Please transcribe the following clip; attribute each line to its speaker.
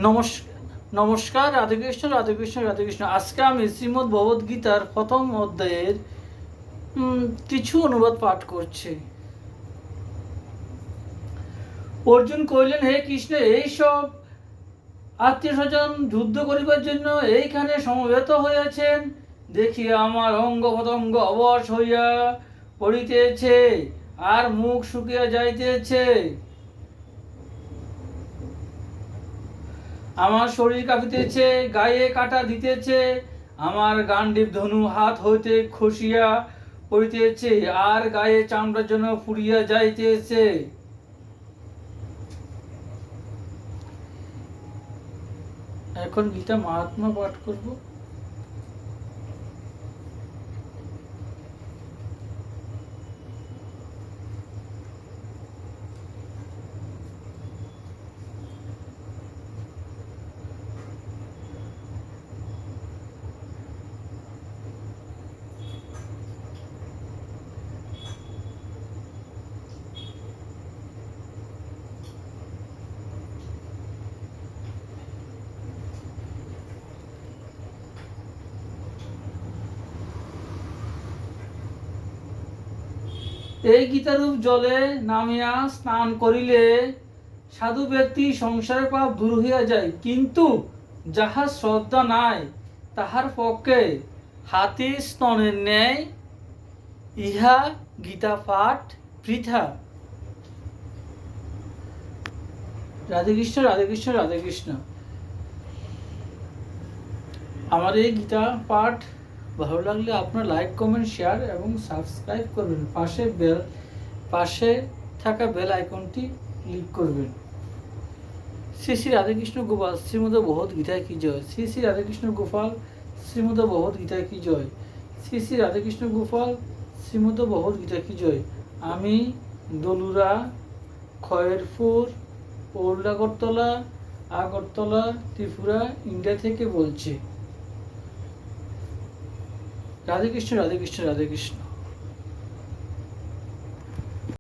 Speaker 1: নমস্কার, রাধে কৃষ্ণ, রাধে কৃষ্ণ, রাধে কৃষ্ণ। আজকে আমি শ্রীমদ্ ভগবদ গীতার প্রথম অধ্যায়ের কিছু অনুবাদ পাঠ করছি। অর্জুন কহিলেন, হে কৃষ্ণ, এইসব আত্মীয় স্বজন যুদ্ধ করিবার জন্য এইখানে সমবেত হইয়াছেন দেখিয়া আমার অঙ্গ প্রত্যঙ্গ অবশ হইয়া পড়িতেছে আর মুখ শুকিয়া যাইতেছে। আমার শরীর কাঁপিতেছে, গায়ে কাটা দিতেছে, আমার গান্ডীব ধনু হাত হইতে খসিয়া পড়িতেছে আর গায়ে চামড়ার জন্য পুড়িয়া যাইতেছে। এখন গীতা মাহাত্ম্য পাঠ করব। এই গীতারূপ জলে নামিয়া স্নান করিলে সাধু ব্যক্তি সংসারের পাপ দূর হইয়া যায়, কিন্তু যাহার শ্রদ্ধা নাই তাহার পক্ষে হাতির স্তনের ন্যায় ইহা গীতা পাঠ বৃথা। রাধে কৃষ্ণ, রাধে কৃষ্ণ, রাধে কৃষ্ণ। আমার এই গীতা পাঠ ভালো লাগলে আপনার লাইক, কমেন্ট, শেয়ার এবং সাবস্ক্রাইব করবেন। পাশে থাকা বেল আইকনটি ক্লিক করবেন। শ্রী শ্রী রাধাকৃষ্ণ গোপাল শ্রীমদ ভগবদ গীতায় কি জয়। শ্রী শ্রী রাধাকৃষ্ণ গোপাল শ্রীমদ ভগবদ গীতায় কি জয়। শ্রী শ্রী রাধাকৃষ্ণ গোপাল শ্রীমদ ভগবদ গীতা কি জয়। আমি দলুরা, খয়েরপুর, ওল্ড আগরতলা, ত্রিপুরা, ইন্ডিয়া থেকে বলছি। রাধে কৃষ্ণ, রাধে কৃষ্ণ, রাধে কৃষ্ণ।